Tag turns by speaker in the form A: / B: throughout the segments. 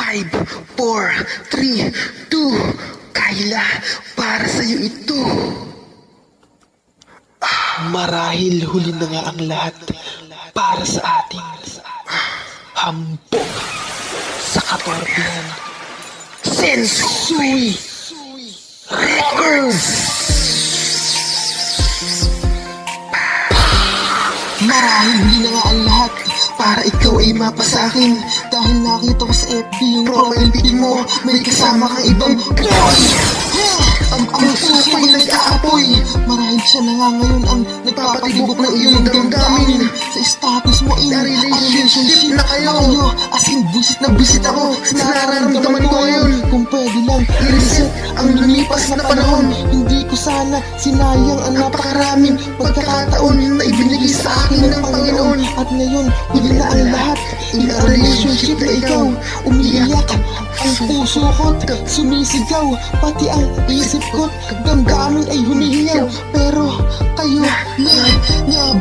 A: 5, 4, 3, 2, Kyla, para sa'yo ito. Marahil huli na nga ang lahat para sa ating hambog sa katorbihan. Sensui Records! Marahil huli na nga ang lahat para ikaw ay mapasakin. Dahil nakita ko sa FB yung profile pic mo, may kasama kang ibang boy. Ang puso ko'y nag-aapoy. Marahil siya na nga ngayon ang nagpapatibok ng iyong damdamin. Sa status mo in a relationship na kayo. As in bisit ako sa nararamdaman ko ngayon. Kung pwede lang i-reset ang lumipas na panahon, hindi ko sana sinayang ang napakaraming pagkakataon na ibinigay sa akin ng Panginoon. At ngayon, huli na ang lahat. In a relationship na ikaw, umiiyak ang puso ko't sumisigaw, pati ang isip ko't damdamin ay humihingaw. Pero kayo nga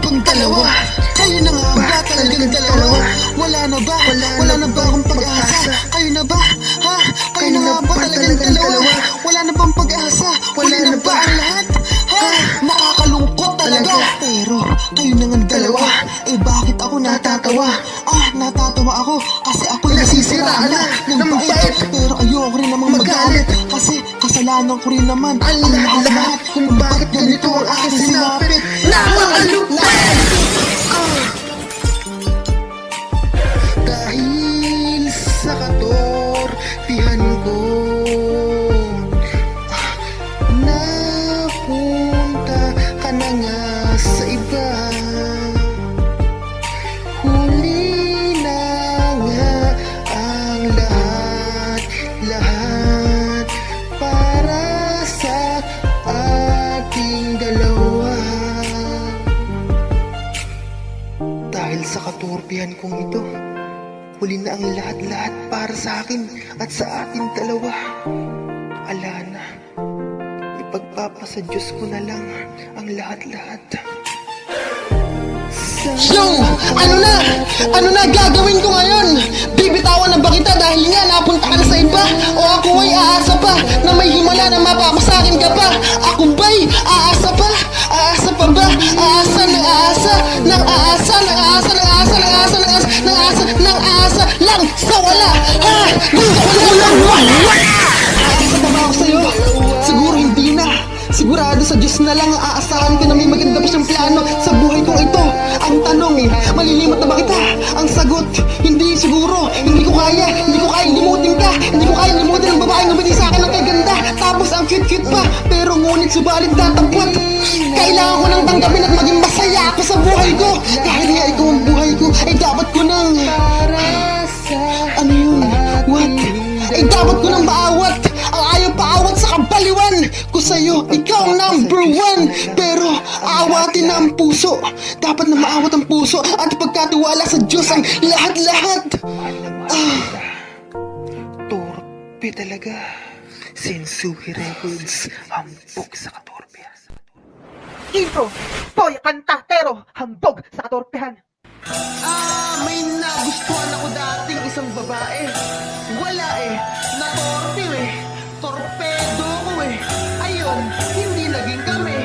A: bang dalawa? Kayo na nga ba talagang dalawa? Wala na ba? Wala na ba akong pag-asa? Kayo na ba? Ha? Kayo na nga ba talagang dalawa? Wala na bang pag-asa? Wala na ba ang lahat? Ha? Nakakalungkot talaga. Pero kayo na nga dalawa, eh bakit ako natatawa? Natatawa ako kasi ako'y nasisiraan na ng bait. Pero ayoko rin namang magalit kasi kasalanan ko rin naman ang lahat kung bakit ganito ang aking sinapit. Napakalupit! Dahil sa katorpihan ko, napunta ka na nga sa iba. Huli na nga ang lahat para sa ating dalawa. Dahil sa katorpihan kong ito, huli na ang lahat para sa akin at sa ating dalawa. Ala na, ipagpapasa Diyos ko na lang ang lahat. Yo! Ano na gagawin ko ngayon? Bibitawan na ba kita dahil nga napunta ka na sa iba? O ako ay aasa pa na may himala na mapapasakin ka pa? Ako ba'y aasa pa? Aasa pa ba? Aasa ng aasa ng aasa ng aasa ng aasa ng aasa ng aasa ng aasa ng aasa lang sa wala. Ha? Gusto ko lang wala. Aasa pa ba ako sa'yo? Siguro hindi na. Sigurado sa Diyos na lang ang aasahan ko na may maganda pa siyang plano sa buhay kong ito. Ang tanong, malilimot na ba kita? Ang sagot, hindi siguro. Hindi ko kaya limutin ka. Hindi ko kaya limutin ang babaeng nabili sa akin ng kaganda. Tapos ang cute pa, pero ngunit subalit tatapot. Kailangan ko nang tanggapin at maging masaya ako sa buhay ko. Dahil nga ikaw ang buhay ko, ay dapat ko nang ano yun? What? Ay dapat ko nang maawat. Ang ayaw paawat sa kabaliwan ko sa'yo, ikaw ang number one. Pero aawatin na ang puso. Dapat na maawat ang puso at pagkatiwala sa Diyos ang lahat. Torpe talaga. Sensui Records, hambog sa katorpehan.
B: Intro, Boy Kantatero, hambog sa katorpehan.
A: May nagustuhan ako dating isang babae. Wala natorpe torpedo ko Ayun, hindi naging kami.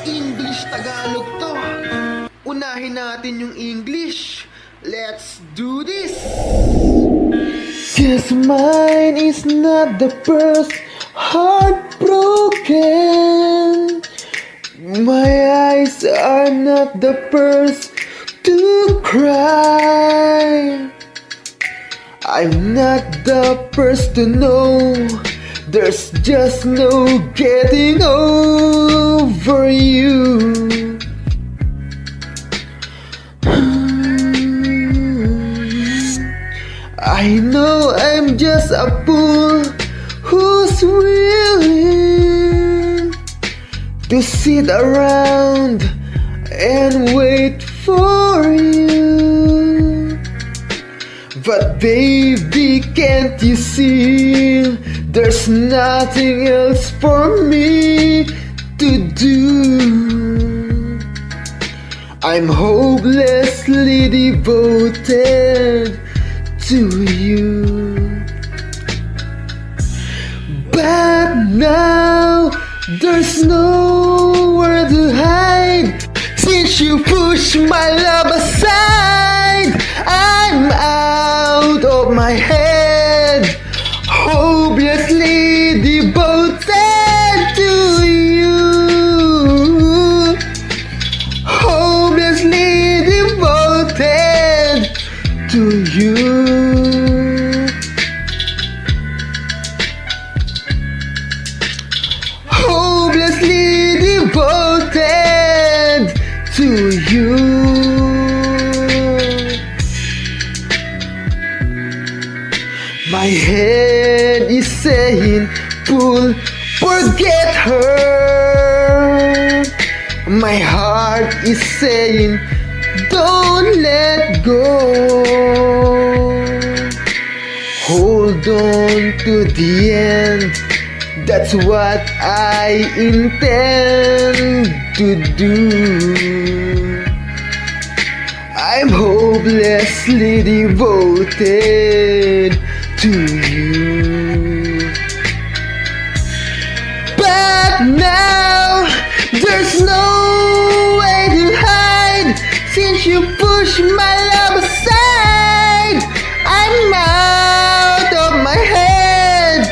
A: English Tagalog to. Unahin natin yung English. Let's do this! 'Cause mine is not the first heartbroken. My eyes are not the first to cry. I'm not the first to know. There's just no getting over you. I know I'm just a fool who's willing to sit around and wait for you. But baby, can't you see there's nothing else for me to do? I'm hopelessly devoted to you. push my love aside, I'm out of my head, hopelessly devoted to you, hopelessly devoted to you. Hopelessly devoted to you. My head is saying, "Fool, forget her." My heart is saying, "Don't let go." Hold on to the end. That's what I intend to do. I'm hopelessly devoted to you. But now there's no way to hide. Since you push my love aside, I'm out of my head,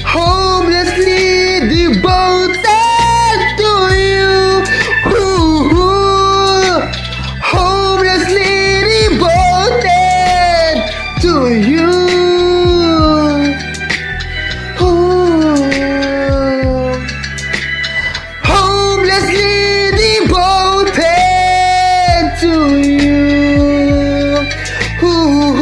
A: hopelessly devoted to you. Ooh, hopelessly devoted to you. Ooh, hopelessly devoted to you. Ooh,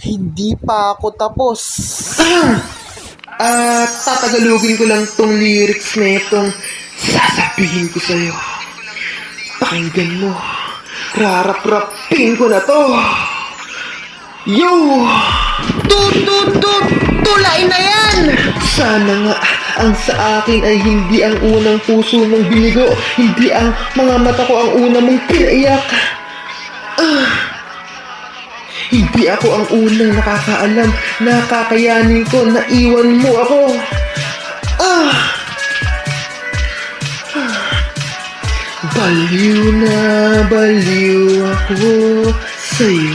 A: hindi pa ako tapos. Tatagalogin ko lang tong lyrics na itong sasabihin ko sa'yo. Pakinggan mo. Rarap-rapin ko na to. Yo! Tulain na yan! Sana nga ang sa akin ay hindi ang unang puso mong binigo, hindi ang mga mata ko ang una mong pinaiyak. Hindi ako ang unang nakakaalam na kakayanin ko na iwan mo ako. Baliw na baliw ako sa'yo.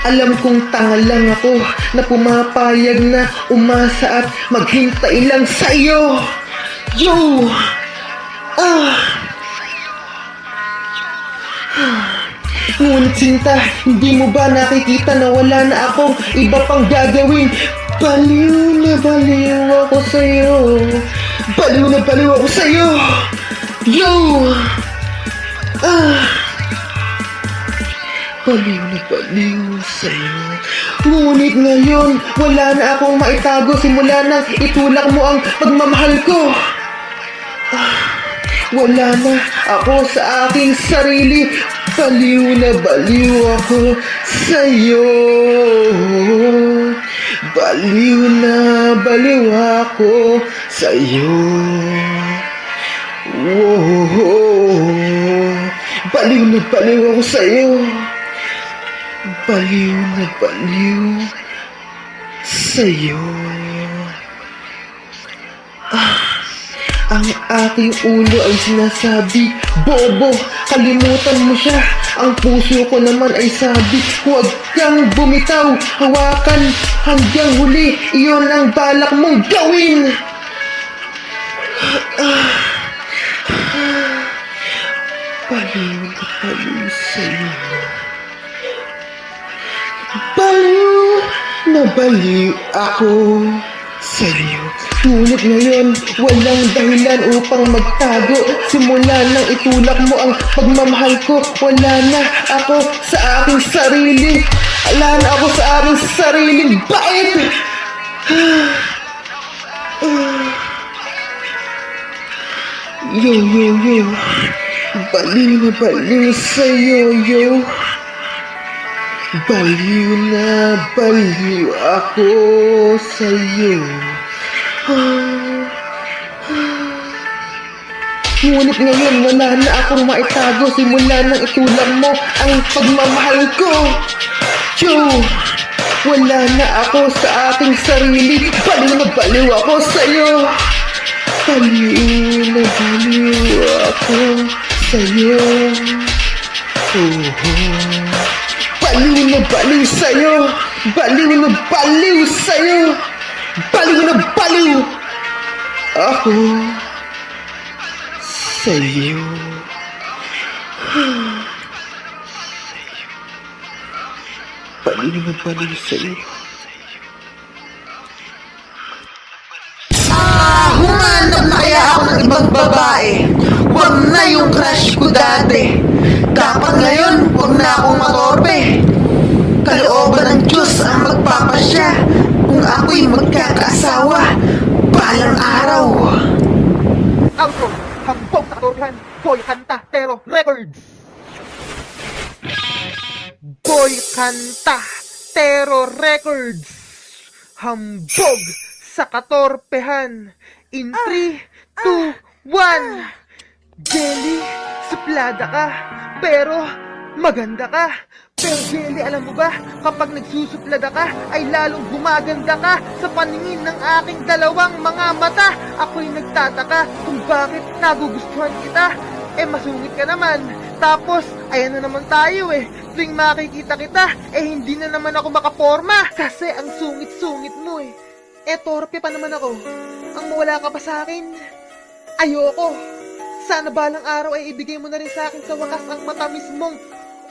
A: Alam kong tanga lang ako na pumapayag na umasa at maghintay lang sa'yo. Yo! Ngunit sinta, hindi mo ba nakikita na wala na akong iba pang gagawin? Baliw na baliw ako sa'yo. Baliw na baliw ako sa'yo. Yo! Baliw na baliw sa'yo. Ngunit ngayon, wala na akong maitago simula nang itulak mo ang pagmamahal ko. Wala na ako sa aking sarili. Baliw na baliw ako sa'yo. Baliw na baliw ako sa'yo. Whoa. Baliw na baliw ako sa'yo. Baliw na baliw sa'yo. Ang aking ulo ay sinasabi, bobo, kalimutan mo siya. Ang puso ko naman ay sabi, huwag kang bumitaw, hawakan hanggang huli, iyon ang balak mong gawin. Baliw na baliw sa'yo. Baliw na baliw ako sa'yo. Ngunit ngayon, walang dahilan upang magtago. Simula nang itulak mo ang pagmamahal ko, wala na ako sa aking sarili. Wala na ako sa aking sariling bait. Yo. Baliw na baliw sa'yo, yo. Baliw na baliw ako sa'yo. Ngunit ngayon, wala na akong maitago simula nang itulak mo ang pagmamahal ko. Yo! Wala na ako sa aking sarili. Baliw na baliw ako sa'yo. Baliw na baliw ako sa'yo. Baliw na baliw sa'yo. Baliw na baliw sa'yo. Baliw na baliw ako sa'yo. Baliw na baliw sa'yo. Humanap na kaya ako ng ibang babae. Huwag na yung crush ko dati. Dapat ngayon, huwag na akong matorpe. Kalooban ng Diyos ang magpapasya. Kung ako'y magkakaasawa, balang araw.
B: Outro, hambog sa katorpehan. Boy Kanta Tero Records. Boy Kanta Tero Records. Hambog sa katorpehan. In 3, 2, 1. Jelly, suplada ka, pero maganda ka. Pero Jelly, alam mo ba, kapag nagsusuplada ka, ay lalong gumaganda ka sa paningin ng aking dalawang mga mata. Ako'y nagtataka kung bakit nagugustuhan kita. Masungit ka naman. Tapos, ayan na naman tayo Tuwing makikita kita, hindi na naman ako makaporma. Kasi ang sungit-sungit mo torpe pa naman ako. Ang mawala ka pa sa akin. Ayoko. Sana balang araw ay ibigay mo na rin sa akin sa wakas ang matamis mong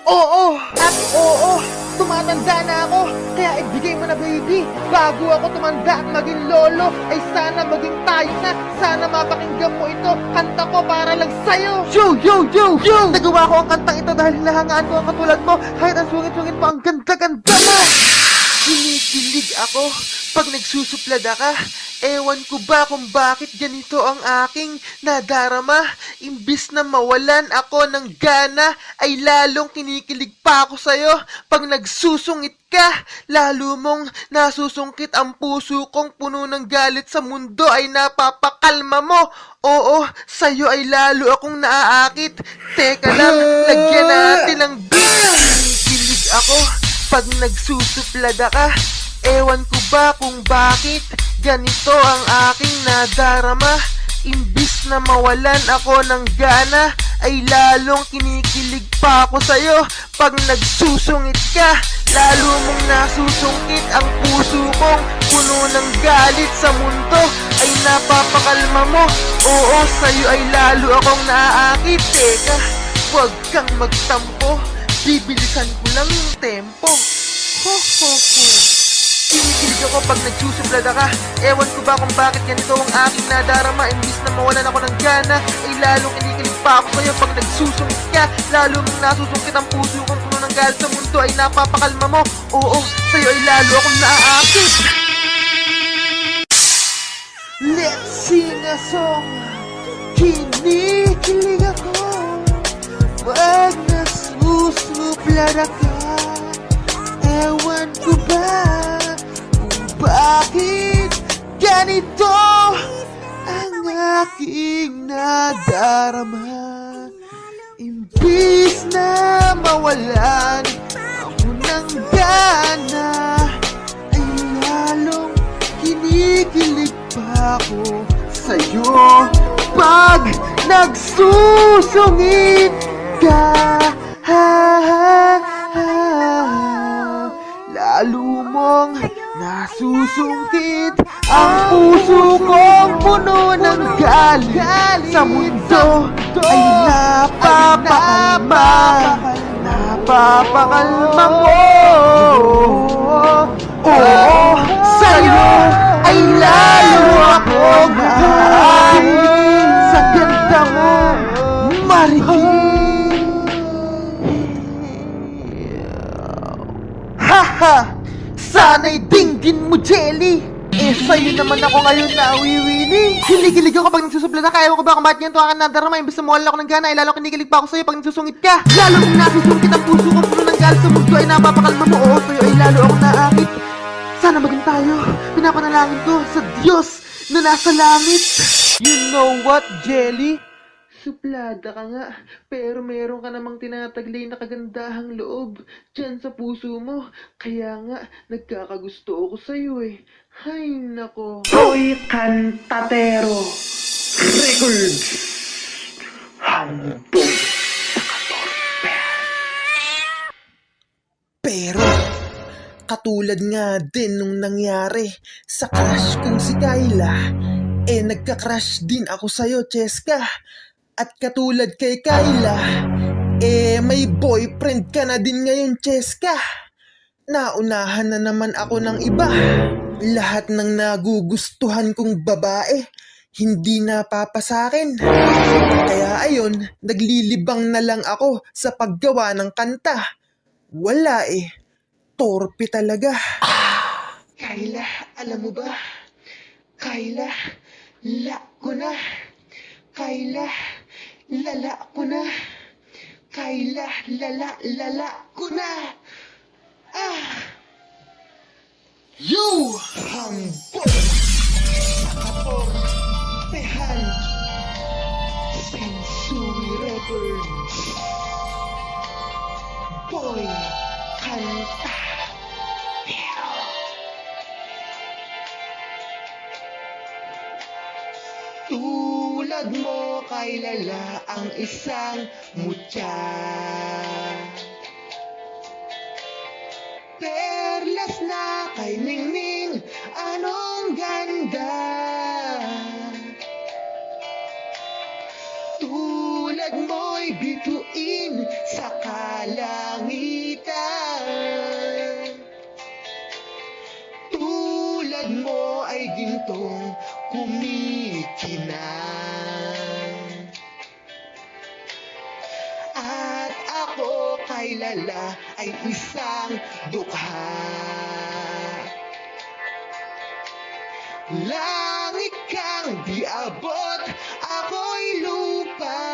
B: oo. At oo, tumatanda na ako. Kaya ibigay mo na baby. Bago ako tumanda at maging lolo, ay sana maging tayo na. Sana mapakinggan mo ito. Kanta ko para lang sa'yo. Yo! Nagawa ko ang kantang ito dahil hinahangaan ko ang katulad mo. Kahit ang sungit-sungit mo, ang ganda-ganda mo. Kinikilig ako pag nagsusuplada ka. Ewan ko ba kung bakit ganito ang aking nadarama. Imbis na mawalan ako ng gana, ay lalong kinikilig pa ako sa'yo. Pag nagsusungit ka, lalo mong nasusungkit ang puso kong puno ng galit sa mundo ay napapakalma mo. Oo, sa'yo ay lalo akong naaakit. Teka lang, lagyan natin ng beat. Kinikilig ako pag nagsusuplada ka. Ewan ko ba kung bakit ganito ang aking nadarama. Imbis na mawalan ako ng gana, ay lalong kinikilig pa ako sa'yo. Pag nagsusungit ka, lalo mong nasusungkit ang puso kong puno ng galit sa mundo ay napapakalma mo. Oo, sa'yo ay lalo akong naaakit. Teka, huwag kang magtampo, bibilisan ko lang yung tempo. Ho. Kinikilig ako pag nagsusuplada ka. Ewan ko ba kung bakit ganito ang aking nadarama. Imbis na mawalan ako ng gana, ay lalong kinikilig pa ako sa'yo. Pag nagsusungit ka, lalo mong nasusungkit ang puso kong puno ng galit sa mundo ay napapakalma mo. Oo, sa'yo ay lalo akong naaakit. Let's sing a song. Kinikilig ako pag nagsusuplada ka. Ewan ko ba bakit ganito ang aking nadarama. Imbis na mawalan ako ng gana, ay lalong kinikilig pa ako sa'yo. Pag nagsusungit ka, lalo mong nasusungkit ang puso kong puno ng galit sa mundo ay napapakalma mo. Oo, sa'yo ay lalo akong naaakit sa ganda mo, Marikil. Haha! Sana'y dinggin mo, Jelly! Sa'yo naman ako ngayon na awiwili. Kinikilig ako pag nagsusuplada ka. Ewan ko ba kung bakit ganito aking nadarama. Imbes na mawala ako ng gana, ay lalo kinikilig pa ako sa'yo pag nagsusungit ka. Lalo mong nasusungkit ang puso ko, puno ng galit sa mundo ay napapakalma mo. Oo, sa'yo ay lalo akong naakit. Sana maging tayo. Pinapanalangin ko sa Diyos na nasa langit. You know what, Jelly? Suplada ka nga, pero meron ka namang tinataglay na kagandahang loob dyan sa puso mo. Kaya nga, nagkakagusto ako sa'yo eh. Hay nako. Boy Cantatero Records. Hambog sa katorpe. Pero, katulad nga din nung nangyari sa crush kong si Kyla, nagka-crush din ako sa'yo, Cheska. At katulad kay Kyla, may boyfriend ka na din ngayon, Cheska. Naunahan na naman ako ng iba. Lahat ng nagugustuhan kong babae, hindi napapasakin. Kaya ayon, naglilibang na lang ako sa paggawa ng kanta. Wala torpe talaga. Kyla, alam mo ba? Kyla, la ko na. Kyla, lala ko na. Kyla, lala ko na. Yo! Hambog sa katorpehan. Sensui Records. Boy Canta. Tulad mo kay Lala ang isang mutya. Perlas na kay Ningning, anong ganda. Tulad mo'y bituin sa kalangitan. Tulad mo ay gintong kumikinang. At ako kay Lala ay isang dukha. Langit kang di abot, ako'y lupa.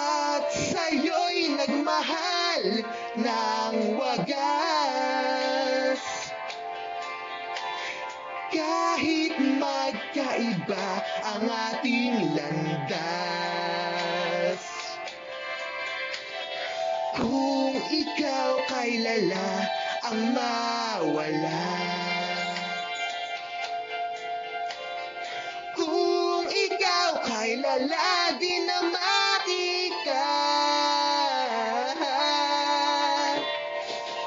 B: At sa'yo'y nagmahal ng wagas. Kahit magkaiba ang ating landas. Kung ikaw kay Lala ang mawala. Kung ikaw kay Lala din na makika.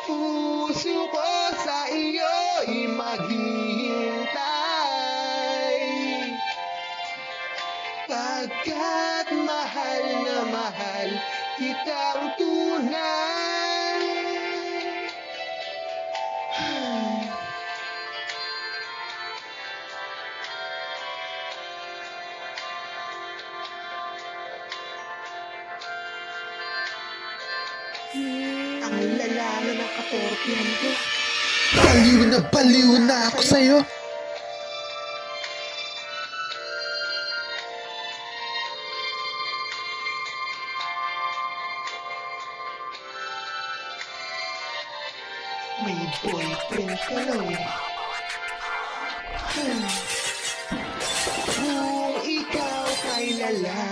B: Puso ko sa iyo'y maghihintay. Pagkat mahal na mahal kitang tunay. Ang lala na ng katorpihan ko. Baliw na ako sa'yo. May boyfriend ka na Kung ikaw kay Lala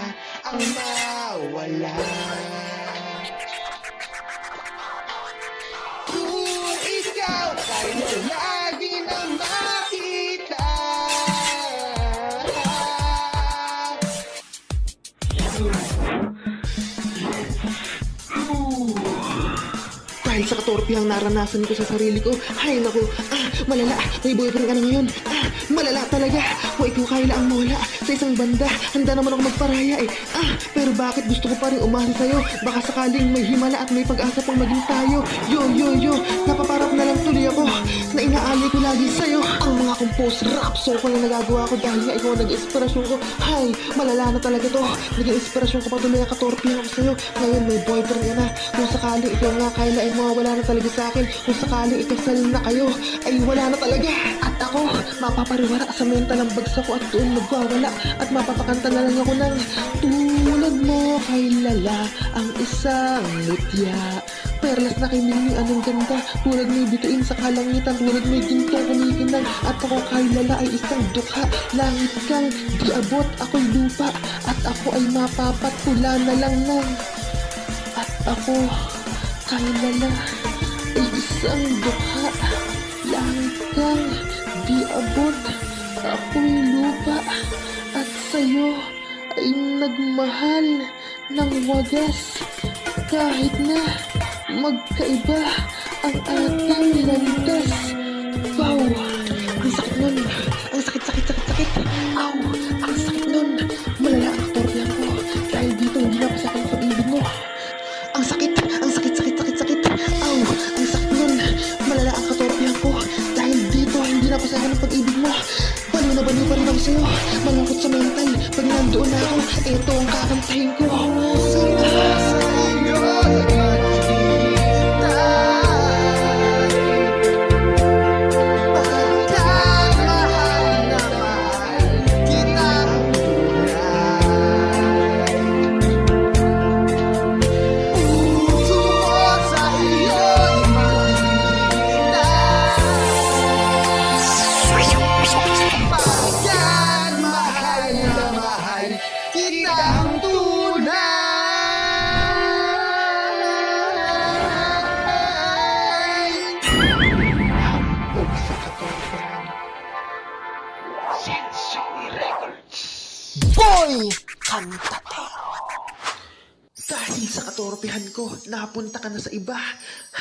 B: ang mawala. Kung ikaw kay Lala di na makita. Dahil sa katorpihang naranasan ko sa sarili ko, ay naku, malala, may boyfriend ka na ngayon. Malala talaga. Kung ikaw Kyla ang mawala sa isang banda, handa naman ako magparaya pero bakit gusto ko pa rin umahal sa'yo? Baka sakaling may himala at may pag-asa pang maging tayo. Yo, napaparap na lang tuloy ako na inaali ko lagi sa'yo. Ang mga compose rap song ko na nagagawa ko dahil nga ikaw ang nag-inspirasyon ko. Hay, malala na talaga to. Naging inspirasyon ko pa tuloy ang katorpihan ako sa'yo. Ngayon may boyfriend ka na. Kung sakaling ikaw nga Kyla ay mawawala na talaga sa akin. Kung sakaling ikasal na kayo, ay wala na talaga. At ako, mapapariwara sa mental ng bagsak ko at doon magwawala. At mapapakanta na lang ako ng tulad mo kay Lala ang isang mutya. Perlas na kay Ningning, anong ganda. Tulad mo'y bituin sa kalangitan. Tulad mo'y gintong kumikinang.
A: kinang at ako kay Lala ay isang dukha. Langit kang di abot, ako'y lupa at ako ay mapapatula na lang ng. At ako kay Lala ay isang dukha. Langit kang di abot, ako'y lupa at sa'yo ay nagmahal ng wagas. Kahit na magkaiba ang ating landas. Wow! Ang sakit nun! Ang sakit! Aw! Ang sakit nun! Malala ang torbihan ko dahil dito hindi na ako sa akin pag-ibig mo. Ang sakit! Aw! Ang sakit nun! Malala ang katorbihan ko dahil dito hindi na ako sa akin pag-ibig mo. Baliw na baliw pa rin ako sa'yo. Malungkot sa mental. Pag nandoon na ako, ito ang kakantahin ko. Boy! Kantatero! Dahil sa katorpehan ko, napunta ka na sa iba.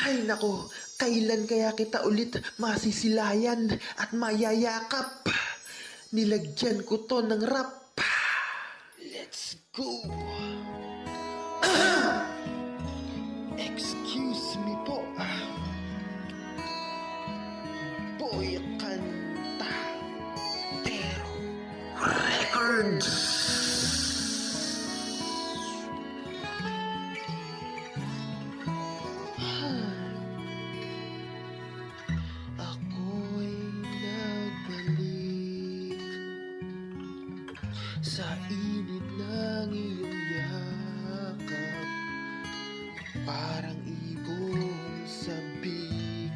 A: Ay nako, kailan kaya kita ulit masisilayan at mayayakap? Nilagyan ko to ng rap. Let's go! Excuse me po. Boy Kantatero Records. Ako'y nagbalik sa init ng iyong yakap, parang ibon sa big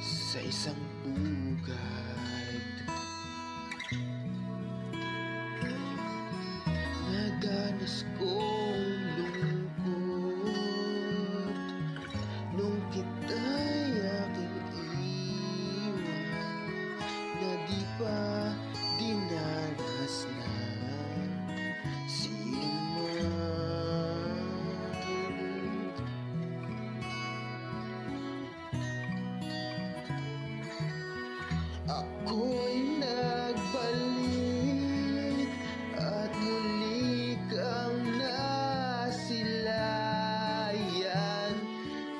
A: sa isang bugad. Nadanas kong lungkot nung kita'y aking iwan, na di pa dinanas ng sino man. Ako'y nagbalik at muli kang nasilayan.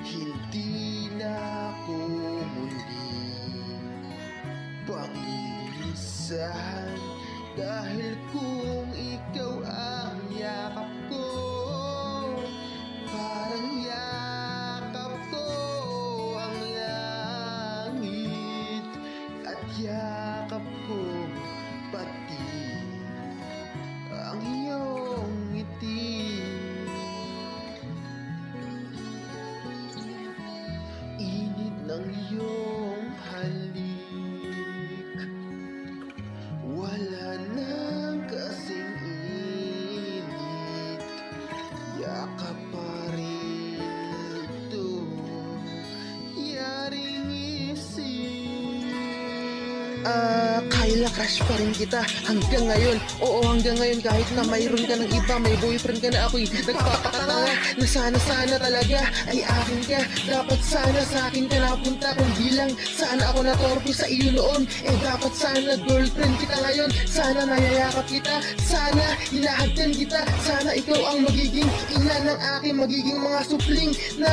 A: Hindi na ako muli panglisahan, dahil kung ikaw ang yakap ko, parang yakap ko ang langit, at yakap ko pati ang iyong ngiti. Init ng iyong halik, wala nang kasing init. Yakap pa rin ito, yaring isip. Kyla, crush pa rin kita hanggang ngayon. Oo, hanggang ngayon, kahit na mayroon ka ng iba, may boyfriend ka na, ako'y nagpapakatanga na sana talaga ay akin ka. Dapat sana sa akin ka napunta, kung bilang sana ako natorpe sa iyo noon. Dapat sana girlfriend kita ngayon. Sana nayayakap kita, sana hinahagkan kita, sana ikaw ang magiging ina ng aking magiging mga supling, na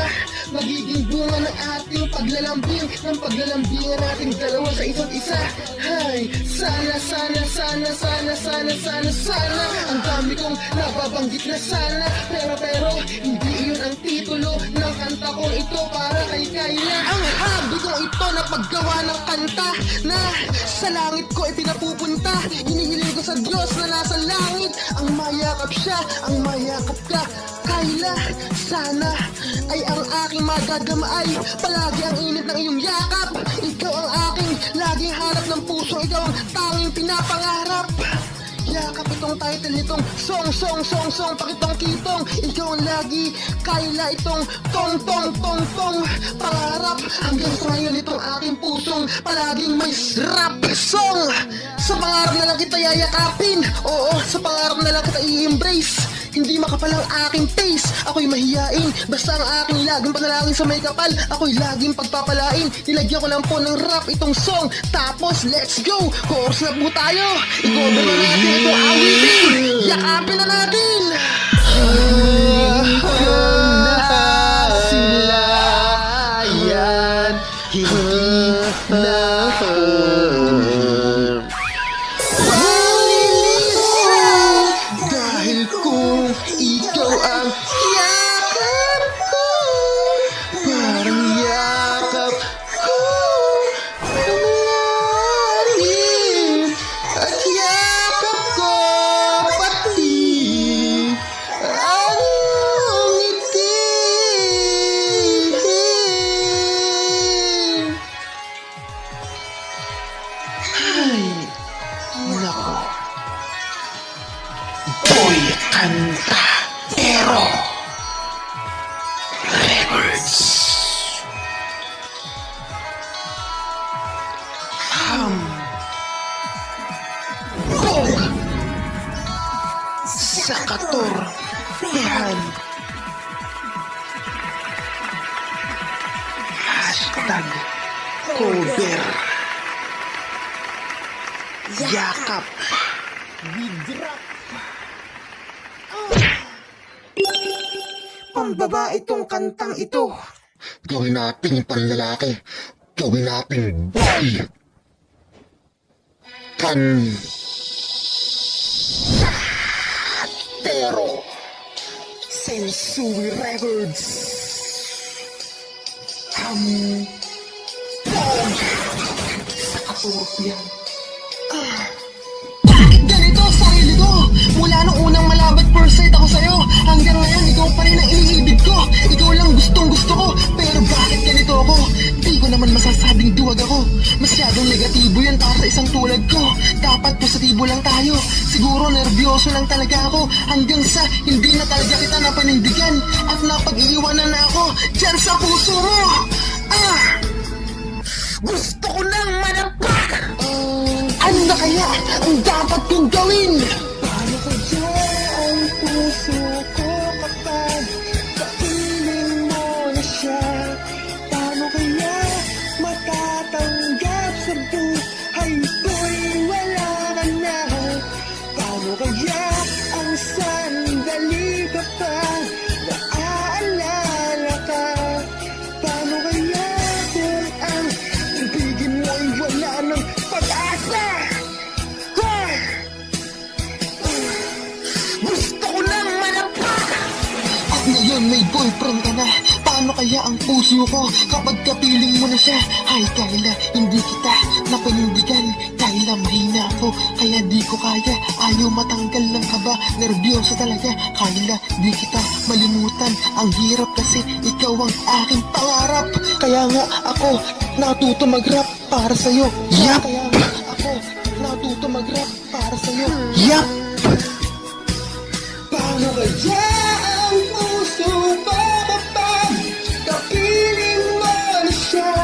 A: magiging bunga ng ating paglalambing, ng paglalambingan nating dalawa sa isa't isa. Hay, sana ang dami kong nababanggit na sana, pero hindi iyon ang titulo ng kanta kong ito para kay Kyla. Ang habi kong ito na paggawa ng kanta na sa langit ko ipinapupunta. Hinihiling ko sa Diyos na nasa langit ang mayakap siya, ang mayakap ka, Kyla. Sana ay ang aking madadamay palagi ang init ng iyong yakap. Ikaw ang aking laging hanap ng puso, ikaw ang tanging pinapangarap. Yakap itong title nitong song, pakitong kitong. Ikaw ang lagi, kaila itong tong pangarap. Hanggang sa ngayon itong aking pusong palaging may rap song. Sa pangarap na lang kita yayakapin, oo, sa pangarap na lang kita i-embrace. Hindi makapal ang aking face, ako'y mahiyain. Basta ang aking laging panalangin sa may kapal, ako'y laging pagpapalain. Nilagyan ko lang po ng rap itong song, tapos let's go, chorus na po tayo. I-cover na natin itong awitin, yakapin na natin. Sila yan, hindi na dahil kung ikaw ang yakap ko, parang yakap ko ang langit, at yakap ko pati ang iyong ngiti. Ay, nako. Boy Kanta Tero Records. Bog sa katorpehan. Hashtag cover. Yakap. Pambabae itong kantang ito. Gawin natin panlalaki. Gawin natin boy. Kantero. Sensui Records. Bog sa katorpehan. Ganito ang sarili ko. Mula nung unang malabat first sight ako sa'yo, hanggang ngayon ikaw pa rin ang iniibig ko. Ikaw lang gustong gusto ko. Pero bakit ganito ako? Di ko naman masasabing duwag ako. Masyadong negatibo yan para sa isang tulad ko. Dapat positibo lang tayo. Siguro nervyoso lang talaga ako, hanggang sa hindi na talaga kita napanindigan, at napag-iiwanan na ako dyan sa puso mo. Gusto ko nang manapak. Ano na kaya ang dapat kong gawin? Paano kaya ang puso ko kapag kapiling mo na siya? Paano kaya matatanggap sa buhay ko'y wala ka na? Paano kaya ang sandali kapag naaalala ka? Paano kaya kung ang ibigin mo'y wala ng pag-asa? Gusto ko nang manapak. At ngayon may boyfriend ka na. Paano kaya ang puso ko kapag kapiling mo na siya? Ay Kayla, hindi kita napanindigan. Kayla, mahina ako, kaya di ko kaya. Ayaw matanggal ng kaba, nervyoso talaga. Kayla, di kita malimutan. Ang hirap kasi ikaw ang aking pangarap. Kaya nga ako natuto mag-rap para sa'yo. Yap! Kaya nga ako natuto mag-rap para sa'yo. Yap! Paano kaya ang puso ko kapag kapiling mo na siya?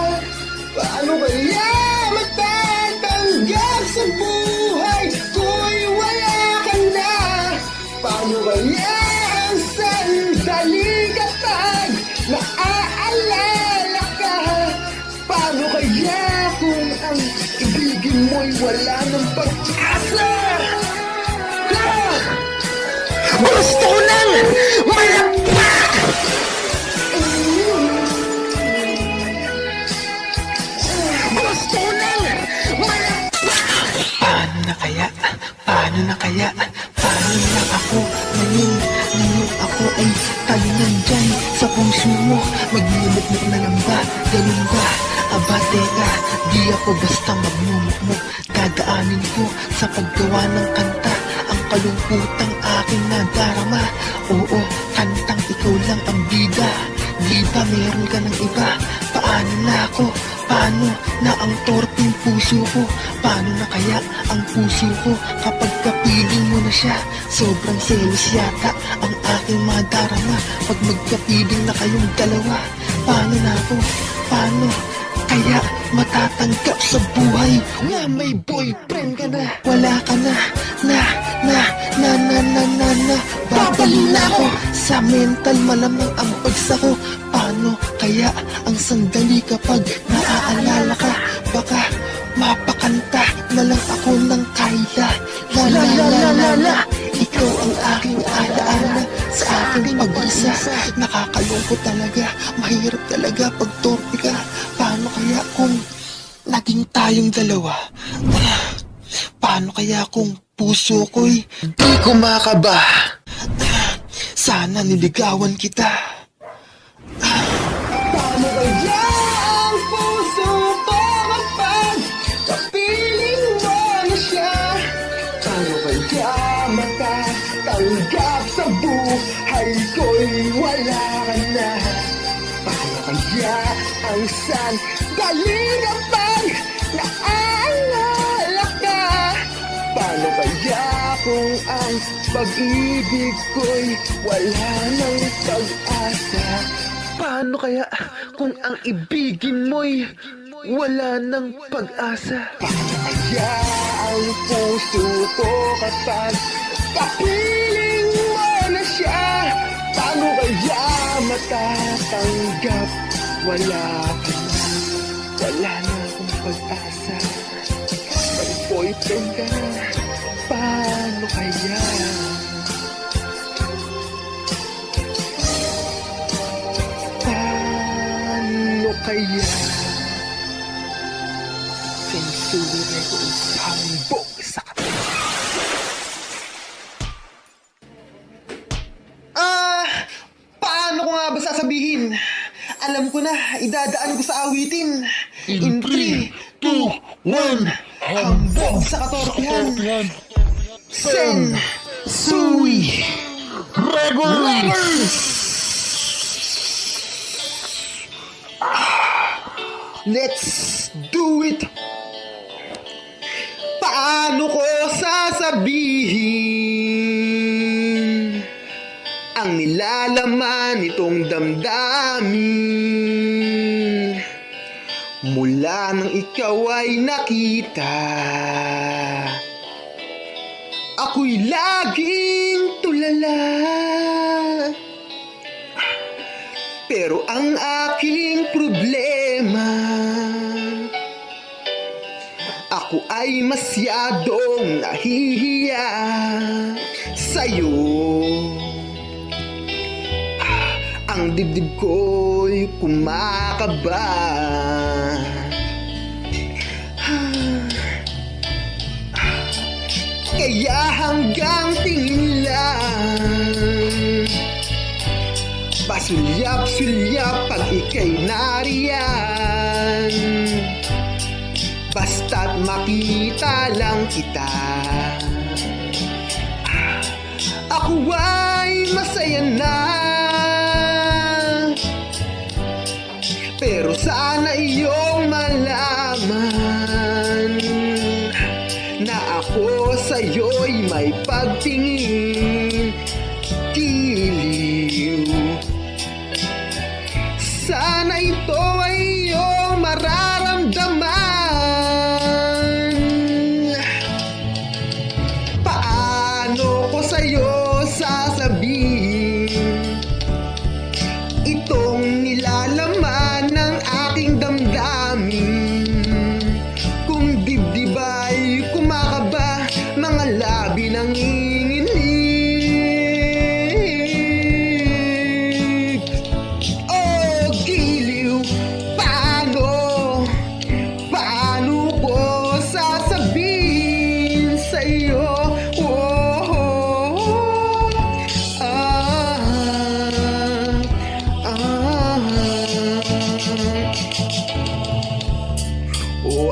A: Paano kaya matatanggap sa buhay ko'y wala ka na? Paano kaya ang sandali kapag naaalala ka? Paano kaya kung ang ibigin mo'y wala ng pag-asa? Gusto ko nang manapak! Gusto ko nang manapak! Paano na kaya? Paano na kaya? Paano na ako ngayon? Ngayon ako ay talingan dyan sa puso mo. Maglulukmuk na lang ba? Ganun ba? Aba teka, di ako basta magmumukmuk. Dadaanin ko sa paggawa ng kanta ang kalungkutang aking nadarama. Oo, kantang ikaw lang ang bida. Di ba meron ka ng iba? Paano na ako? Paano na ang torpeng puso ko? Paano na kaya ang puso ko kapag kapiling mo na siya? Sobrang selos yata ang aking madarama pag magkapiling na kayong dalawa. Paano na ako? Paano kaya matatanggap sa buhay na may boyfriend ka na? Wala ka na, babalik na ako sa mental, malamang ang pagsako. Paano kaya ang sandali kapag naaalala ka? Baka mapakanta na lang ako ng Kayla. La la la la la la, ikaw ang aking alaala sa aking pag-isa. Nakakalungkot talaga, mahirap talaga pag torpe ka. Paano kaya kung naging tayong dalawa? Paano kaya kung puso ko'y di kumakaba? Sana niligawan kita. Paano kaya ang puso ko kapag kapiling mo na siya? Paano kaya matatanggap sa buhay ko'y wala ka na? Paano kaya ang sandali kapag naaalala ka? Paano kaya kung ang pag-ibig ko'y wala ng pag-asa? Paano kaya kung ang ibigin mo'y wala ng pag-asa? Paano kaya ang puso ko kapag kapiling mo na siya? Paano kaya matatanggap? Wala ka na, wala na akong pag-asa. May boyfriend ka na, paano kaya? Paano kaya? Sensure ko ang hambog sa paano ko nga ba sasabihin? Alam ko na, idadaan ko sa awitin. In 3, 2, 1, hambog sa katorpehan. Sen Sui Records. Let's do it! Paano ko sasabihin ang nilalaman nitong damdamin mula nang ikaw ay nakita? Ako'y laging tulala, pero ang aking problema, ako ay masyadong nahihiya sa'yo. Ang dibdib ko'y kumakaba, kaya hanggang tingin lang, pasulyap-sulyap pag ika'y nariyan. Basta't makita lang kita, ako ay masaya na. Pero sana iyong malaman na ako sa'yo'y may pagtingin, giliw. Sana ito ay iyong mararamdaman. Paano ko sa'yo sasabihin itong nilalaman ng aking damdamin? Kung dibdib ay kumakaba, mga labi nanginginig. Oh, giliw, paano ko sasabihin sa'yo?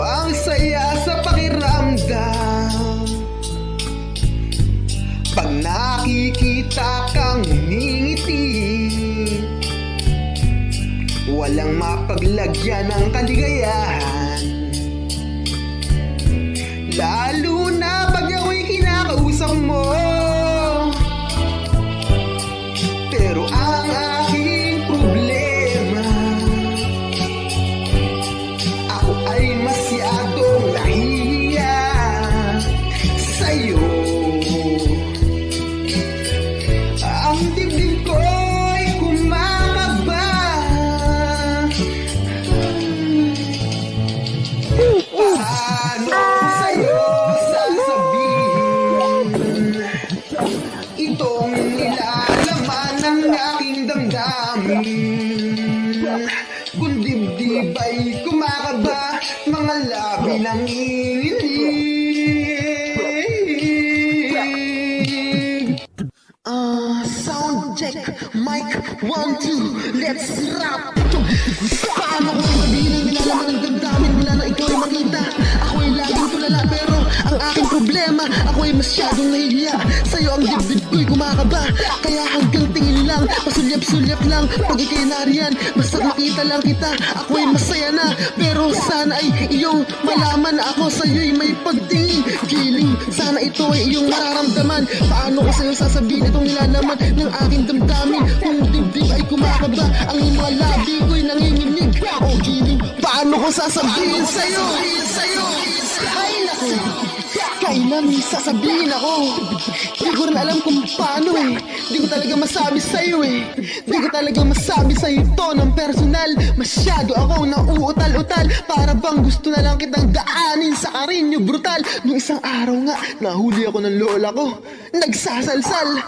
A: Ang saya sa pakiramdam pag nakikita kang ngingiti. Wala walang mapaglagyan ng kaligayahan. Lalo na pag ako'y kinakausap mo. Pero ang aking problema, ako ay masyadong nahihiya sa'yo. Ang dibdib ko'y kumakaba. Paano sa'yo sasabihin itong nilalaman ng aking damdamin? Kung dibdib ay kumakaba, mga labi ng inginig. Sound check, mic 1, 2, let's rap. Paano ko sasabihin ang nilalaman ng damdamin mula na ikaw ay makita? Ako ay laging tulala pero ang aking problema, ako ay masyadong nahihiya. Sa'yo ang dibdib ko'y kumakaba, kaya hanggang tingin lang, pasulyap-sulyap lang. Pag ika'y nariyan, basta makita lang kita, ako ay masaya na. Pero sana ay iyong malaman na ako sa'yo'y may pagtingin. Giling, sana ito ay iyong mararamdaman. Paano ko sa'yo sasabihin itong nilalaman ng aking damdamin? Kung dibdib ay kumakaba, ang iyong mga labi ko'y nanginginig. O giling, paano ko sasabihin sa'yo? Ay naku, kailan sasabihin ako? Di ko rin alam kung paano eh. Di ko talaga masabi sa'yo eh. Di ko talaga masabi sa'yo ito ng personal. Masyado ako nauutal-utal, para bang gusto na lang kitang daanin sa karinyo brutal. Nung isang araw nga, nahuli ako ng lola ko, nagsasalsal.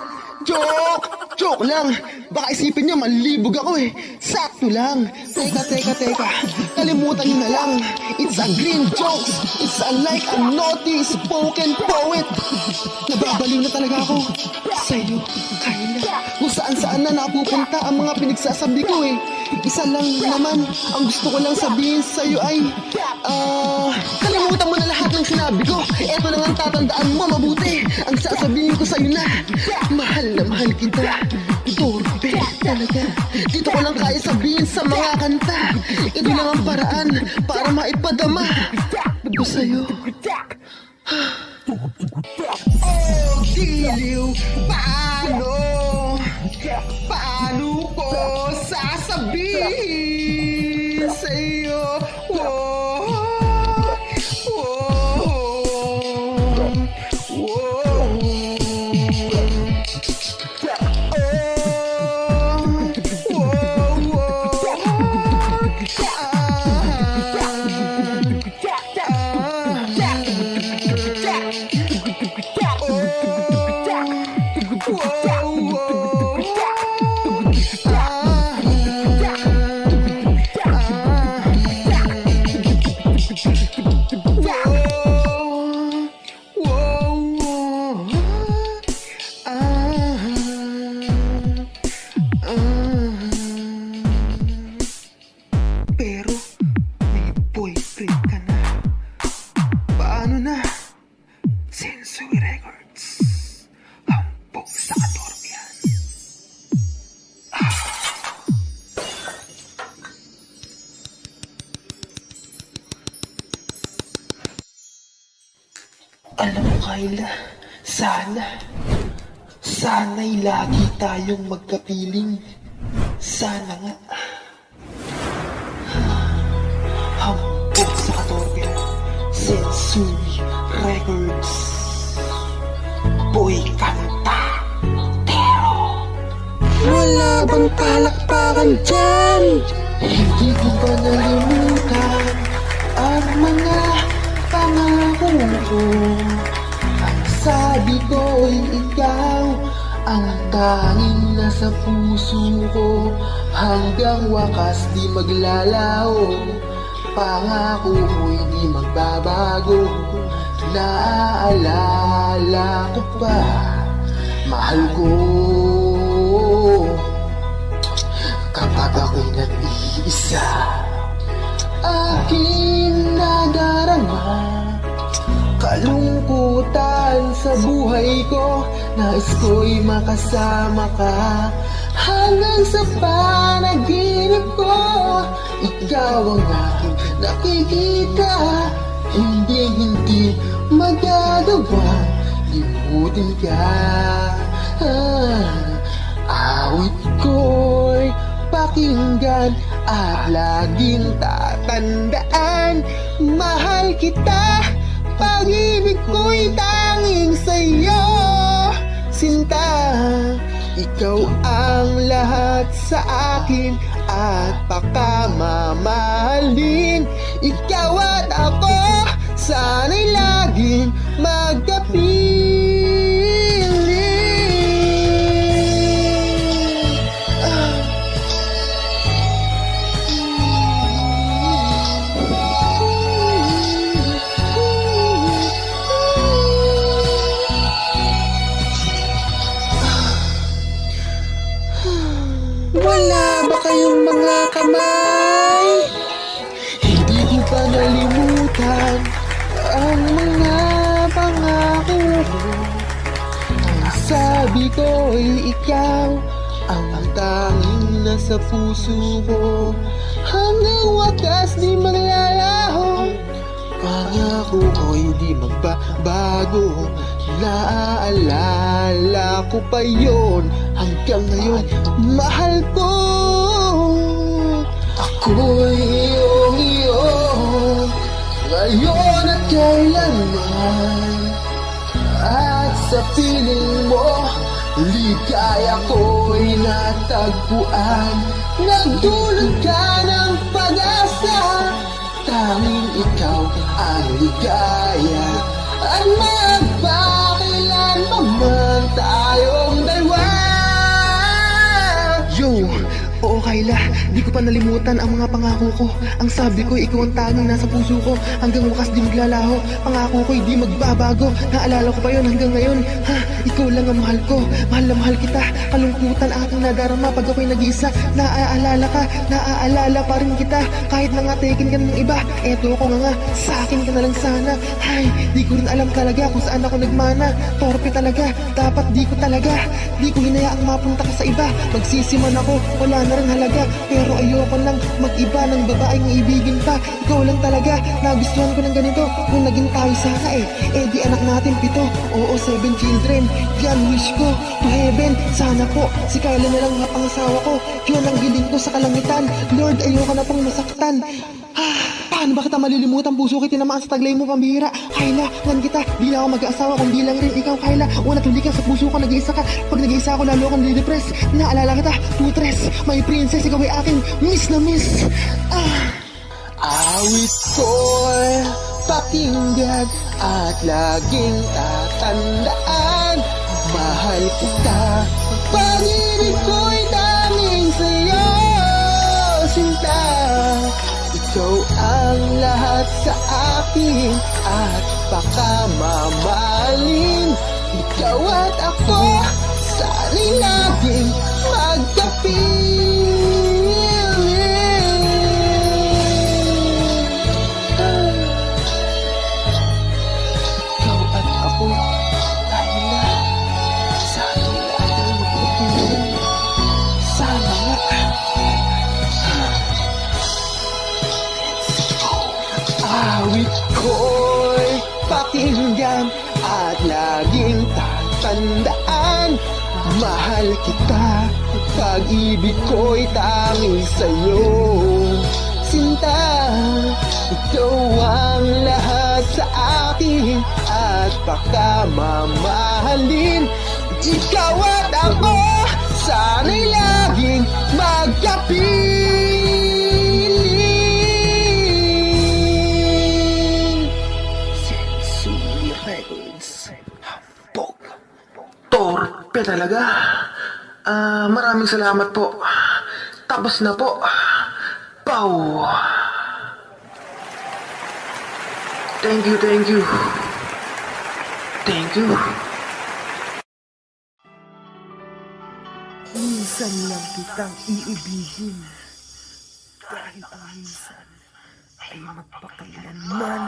A: Joke lang. Baka isipin niyo malibog ako eh. Sakto lang. Teka. Kalimutan niyo na lang. It's a green joke. It's like a naughty spoken poet. Nababaliw na talaga ako sa'yo, Kyla. Kung saan na napupunta ang mga pinagsasabi ko eh. Isa lang naman ang gusto ko lang sabihin sa'yo ay kalimutan mo na lahat ng sinabi ko. Eto lang ang tatandaan mo mabuti. Ang sasabihin ko sa'yo na mahal na mahal kita. Torpe talaga. Dito ko lang kaya sabihin sa mga kanta. Ito lang ang paraan para maipadama ko sa'yo. Oh, giliw, paano ko sasabihin sa'yo? Pero may boyfriend ka na. Paano na? Sensory Records. Hambog sa katorbihan. Alam mo, Kyla, sana'y lagi tayong magkapiling. Sana nga. Hambog sa katorbihan. Sensory Records. Boy Kanta Tero. Wala bang palakpakan dyan? Hindi ko ba nalimutan ang mga pangako ko? Ang sabi ko'y ikaw ang tanging nasa puso ko. Hanggang wakas di maglalaho, pangako mo'y di magbabago. Naaalala ko pa, mahal ko, kapag ako'y nag-iisa. Aking nadarama kalungkutan sa buhay ko. Nais ko'y makasama ka Hanggang sa panaginip ko, ikaw ang aking nakikita. Hindi magagawa limutin ka. Awit ko'y pakinggan at laging tatandaan. Mahal kita, pag-ibig ko'y tanging sa'yo. Sinta, ikaw ang lahat sa akin at pakamamahalin. Ikaw at ako, sana'y laging magkapiling. Wala ba kayong mga kamay? Hindi ko pa nalimutan ang mga pangako ko. Ang sabi ko'y ikaw ang tanging nasa puso ko. Hanggang wakas di maglalaho, pangako ko'y di magbabago. Naaalala ko pa yon hanggang ngayon, mahal ko. Ako'y iyong-iyo, ngayon at kailanman. At sa piling mo, ligaya ko'y natagpuan. Nagdulot ka ng pag-asa, tanging ikaw ang ligaya. At magpakailan pa man tayong dalawa. Yo! Oo, Kyla, di ko pa nalimutan ang mga pangako ko. Ang sabi ko, ikaw ang tanging nasa puso ko. Hanggang wakas di maglalaho, pangako ko'y di magbabago. Naalala ko pa yon hanggang ngayon. Ha, ikaw lang ang mahal ko. Mahal na mahal kita. Kalungkutan aking nadarama pag ako'y nag-iisa. Naaalala ka, naaalala pa rin kita. Kahit na nga taken ka ng iba, eto ko nga, sa akin ka na lang sana. Hay, di ko rin alam talaga kung saan ako nagmana. Torpe talaga, dapat di ko talaga. Di ko hinayaang mapunta ka sa iba. Magsisiman ako, wala na rin halaga. Pero ayoko lang mag-iba ng babaeng ibigin pa. Ikaw lang talaga, nagustuhan ko ng ganito. Kung naging tayo sana di anak natin 7. Oo, 7 children. Yan wish ko to heaven. Sana po, si Kyla na lang pangasawa ko. Yun ang hiling ko sa kalangitan. Lord, ayoko na pong masaktan. Paano ba kita malilimutan? Puso ko'y tinamaan sa taglay mo, pambihira. Kyla, ngan kita, di na ako mag-aasawa kung di lang rin ikaw, Kyla. Una tuloy ka sa puso ko, nag-iisa ka. Pag nag-iisa ako, lalo akong didepress. Naalala kita, tutres, my princess, ikaw ay aking miss na miss. Awit ko'y pakinggan at laging tatandaan. Mahal kita, pag-ibig ko'y tanging sa'yo. Sinta, ikaw ang lahat sa akin at pakamamahalin. Ikaw at ako, sana'y laging magkapiling. Ikaw at ako, Kyla, sana'y laging magkapiling. Sana nga. Awit ko'y pakinggan at laging tatandaan. Mahal kita, pag-ibig ko'y tanging sa'yo. Sinta, ikaw ang lahat sa akin at pakamamahalin. Ikaw at ako, sana'y laging magkapiling. Sensui Records. Hambog. Torpe talaga. Maraming salamat po. Tapos na po. Pow. Thank you, thank you. Thank you. Minsan lang kitang iibigin. Dahil ang minsan ay magpakailanman.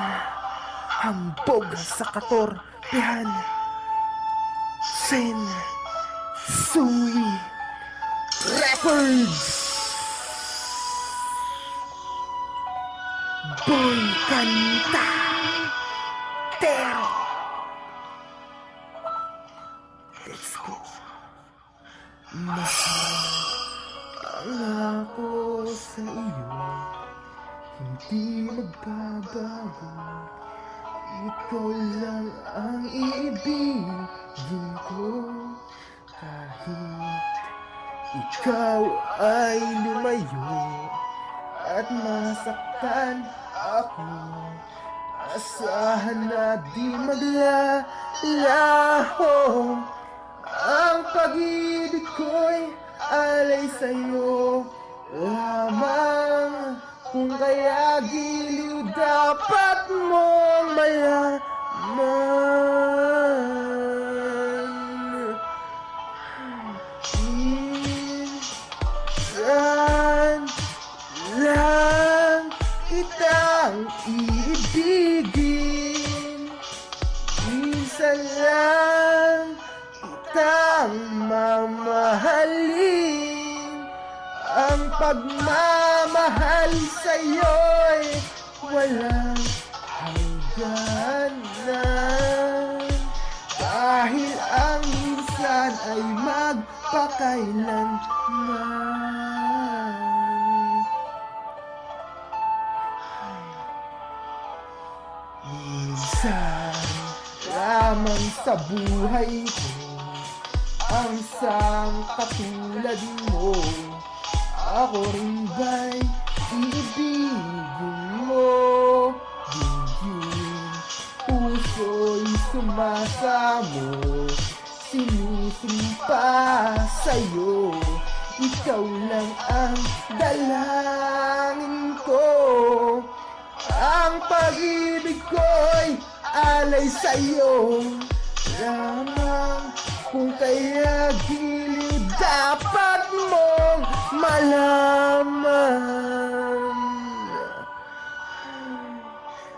A: Hambog sa katorpehan. Sensui
B: Records! Boy Kanta Tero. Let's go. Mahal ang ako sa iyo, hindi magbabago. Ikaw lang ang iibigin ko. Kahit ikaw ay lumayo at masaktan ako, asahan na di maglalaho. Ang pag-ibig ko'y alay sa'yo lamang. Kung kaya giliw dapat mong malaman. Minsan lang kitang iibigin, minsan lang kitang mamahalin. Ang pagmamahal sa'yo'y walang hangganan, dahil ang minsan ay magpakailanman. Minsan lamang sa buhay ko ang katulad mo. Ako rin ba'y iibigin mo? Dinggin, puso'y sumasamo, sinusumpa sa'yo. Ikaw lang ang dalangin ko. Ang pag-ibig ko'y alay sa'yo lamang. Kung kaya giliw dapat mong malaman.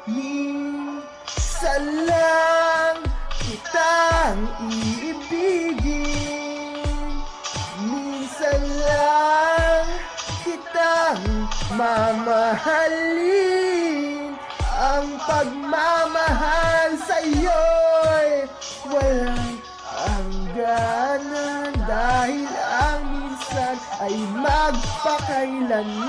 B: Minsan lang kitang iibigin, minsan lang kitang mamahalin. Ang pagmamahal sa'yo'y walang hangganan, dahil ang minsan ay magpakailanman.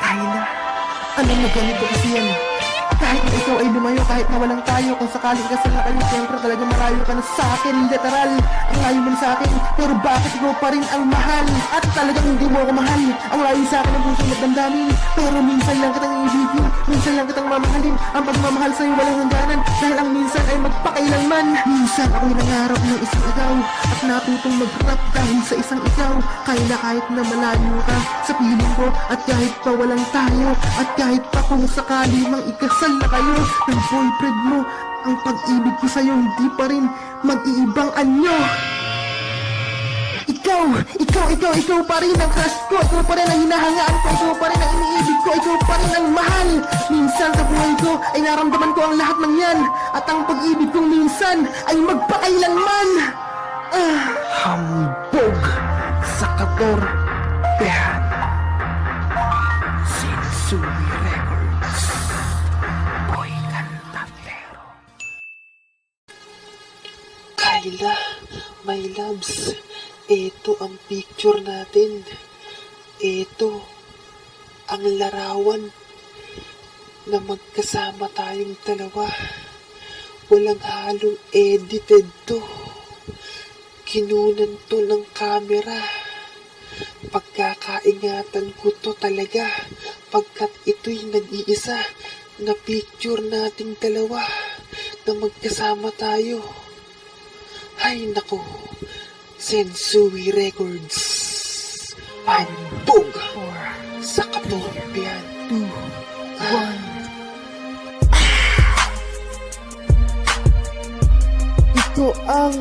B: Kayla, alam mo ganito kasi yan. Kahit na ikaw ay lumayo, kahit na walang tayo, kung sakaling kasal na kayo, siyempre talaga malayo ka na sa akin. Literal, ang layo mo na sa akin, pero bakit ikaw pa rin ang mahal? At talagang hindi mo ako mahal. Ang layo sa akin ang puso at damdamin, pero minsan lang kitang iibigin, minsan lang kitang mamahalin. Ang pagmamahal sa'yo walang hangganan, dahil ang minsan ay magpakailanman. Minsan ako'y nangarap ng isang ikaw, at natutong mag-rap dahil sa isang ikaw. Kayla, kahit na malayo ka sa piling ko, at kahit pa walang tayo, at kahit pa kung sakali mang ikasal na kayo ng boyfriend mo, ang pag-ibig ko sa'yo hindi pa rin mag-iibang anyo. Ikaw pa rin ang crush ko, ikaw pa rin ang hinahangaan ko, ikaw pa rin ang iniibig ko, ikaw pa rin ang mahal. Minsan sa buhay ko ay naramdaman ko ang lahat ng yan, at ang pag-ibig kong minsan ay magpakailanman. Hambog sa katorpehan. Sensui Records. Boy Kanta Tero.
C: Kayla, my loves, ito ang picture natin. Ito ang larawan na magkasama tayong dalawa. Walang halong edited to. Kinunan to ng camera. Pagkakaingatan ko to talaga, pagkat ito'y nag-iisa. na picture nating dalawa na magkasama tayo. Ay naku, Sensui Records. Hambog sa katorpehan.
B: 2, 1. Ito ang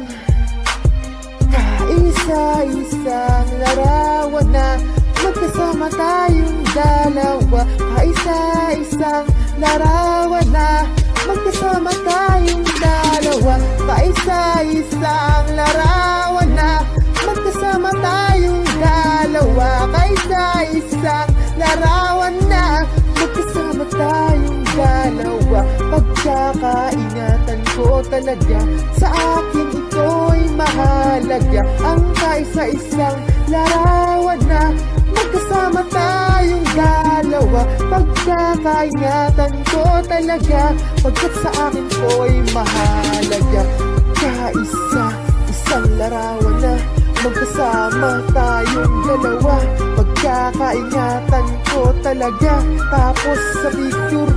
B: kaisa-isang larawan na magkasama tayong dalawa. Kaisa-isang larawan na magkasama tayong dalawa. Kaisa-isang larawan na magkasama tayong dalawa. Kaisa-isang larawan na magkasama tayong dalawa. Pagkakaingatan ko talaga, sa akin ito'y mahalaga. Ang kaisa-isang larawan na magkasama tayong dalawa. Pagkakaingatan ko talaga, pagkat sa akin ito'y mahalaga. Kaisa-isang larawan na magkasama tayong dalawa. Pagkakaingatan ko talaga, tapos sa picture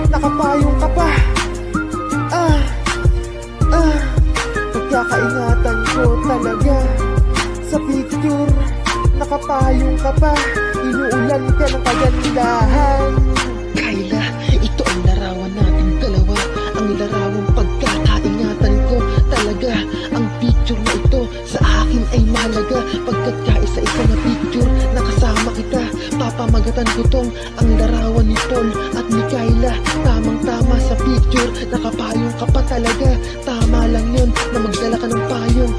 B: nakapayong ka pa. Pagkakaingatan ko talaga, sa picture nakapayong ka pa. Inuulan ka ng kagandahan.
A: Kayla, ito ang larawan nating dalawa. Ang larawang pagkakaingatan ko talaga. Ang picture na ito sa akin ay mahalaga. Pagkat kaisa-isa na picture, nakasama kita. Papamagatan ko tong ang larawan ni Paul at ni Kayla. Tamang-tama sa picture, nakapayong ka pa talaga. Tama lang yun na magdala ka ng payong.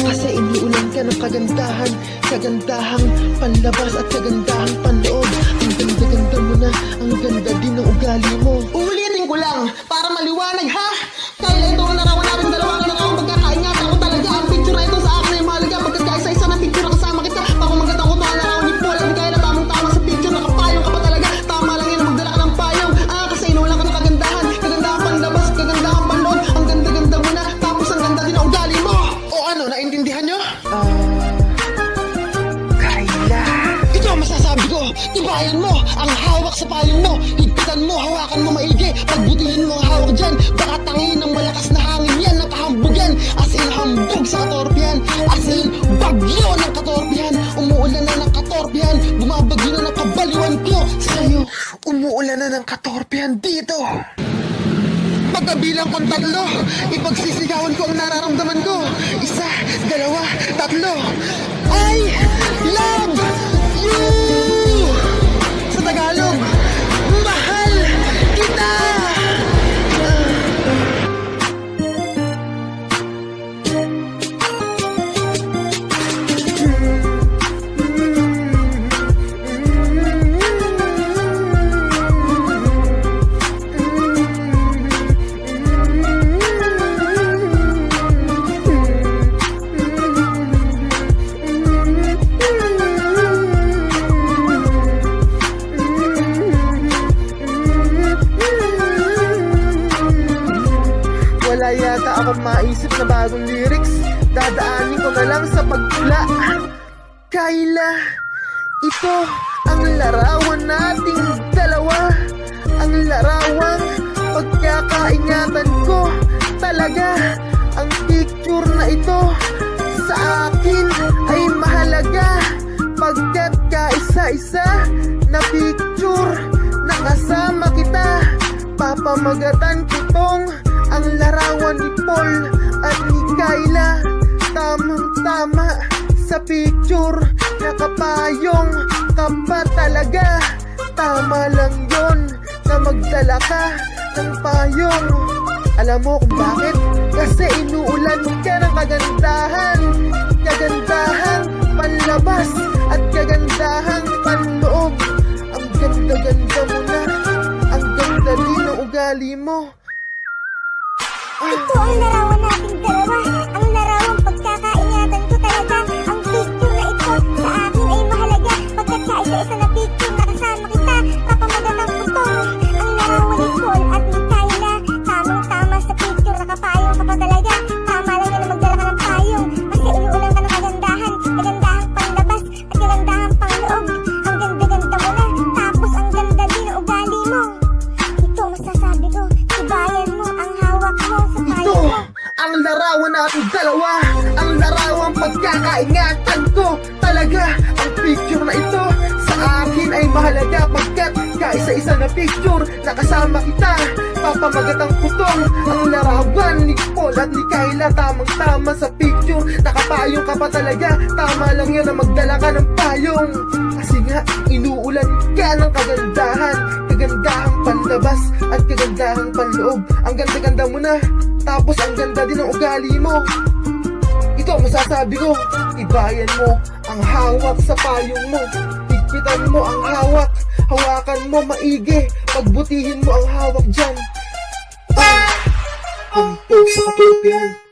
A: Kasi iniulan ka ng kagandahan. Kagandahang panlabas at kagandahang panloob. Ang ganda-ganda mo na, ang ganda din ng ugali mo. Ulitin ko lang, para maliwanag ha. Kayla, ito ang larawan natin dalawa. Ang larawang pagkakaingatan ko talaga. Ang picture na ito sa akin ay mahalaga. Pagkat kaisa-isa na picture na kasama kita. Papamagatan ko ito ang larawan ni Paul at ni Kayla. Tamang-tama sa picture, nakapayong ka pa talaga. Tama lang yun na magdala ka ng payong. Kasi inuulan ka ng kagandahan. Kagandahang panlabas, kagandahang panloob. Ang ganda-ganda mo na, tapos ang ganda din ang ugali mo. O ano, naintindihan nyo?
B: Kayla,
A: Ito ang masasabi ko, tibayan mo ang hawak sa payong mo. Higpitan mo, hawakan mo maigi. Pagbutihin mo ang hawak dyan. Baka tangin ng malakas na hangin yan. Nakahambog yan. As in hambog sa katorpihan. As in bagyo ng katorpihan. Umuulan na ng katorpihan. Bumabagyo na ng kabaliwan ko sa'yo.
B: umuulan na ng katorpehan dito.
A: Pagkabilang kong 3, ipagsisigawan ko ang nararamdaman ko. 1, 2, 3. I love you! Sa Tagalog, mahal kita!
B: Wala yata akong maisip na bagong lyrics. Dadaanin ko na lang sa pagtula. Kayla, ito ang larawan nating dalawa. Ang larawang pagkakaingatan ko talaga. Ang picture na ito sa akin ay mahalaga. Pagkat kaisa-isa na picture, nakasama kita. Papamagatan ko tong ang larawan ni Paul at ni Kayla. Tamang-tama sa picture, nakapayong ka pa talaga. Tama lang yon na magdala ka ng payong. Alam mo kung bakit? Kasi inuulan ka ng kagandahan. Kagandahang panlabas at kagandahang panloob. Ang ganda-ganda mo na, ang ganda din ng ugali mo.
D: Ito ang larawan nating dalawa. Ang larawang pagkakaingatan ko talaga. Ang picture na ito sa akin ay mahalaga. Pagkat kaisa-isa na picture, nakasama kita. Papamagatan ko to. Ang larawan ni Paul at ni Kayla. Tamang-tama sa picture, nakapayong ka pa talaga. Tama lang yan na magdala ka ng payong. Kasi inuulan ka ng kagandahan. Kagandahang panlabas at kagandahang panloob. Ang ganda-ganda mo na, tapos ang ganda din ng ugali mo.
B: mahalaga pagkat kaisa-isa na picture nakasama kita. Papamagat ang putong ang larawan ni Paul at ni Kyla, tamang-tama sa picture. Nakapayong ka pa talaga, tama lang yan na magdala ka ng payong. Kasi nga, inuulan ka ng kagandahan, kagandahang panlabas at kagandahang panloob. Ang ganda-ganda mo na, tapos ang ganda din ng ugali mo. Ito masasabi ko, ibayan mo ang hawak sa payong mo. Higpitan mo ang hawak, hawakan mo maigi, pagbutihin mo ang hawak dyan.
C: Hambog sa katorpehan.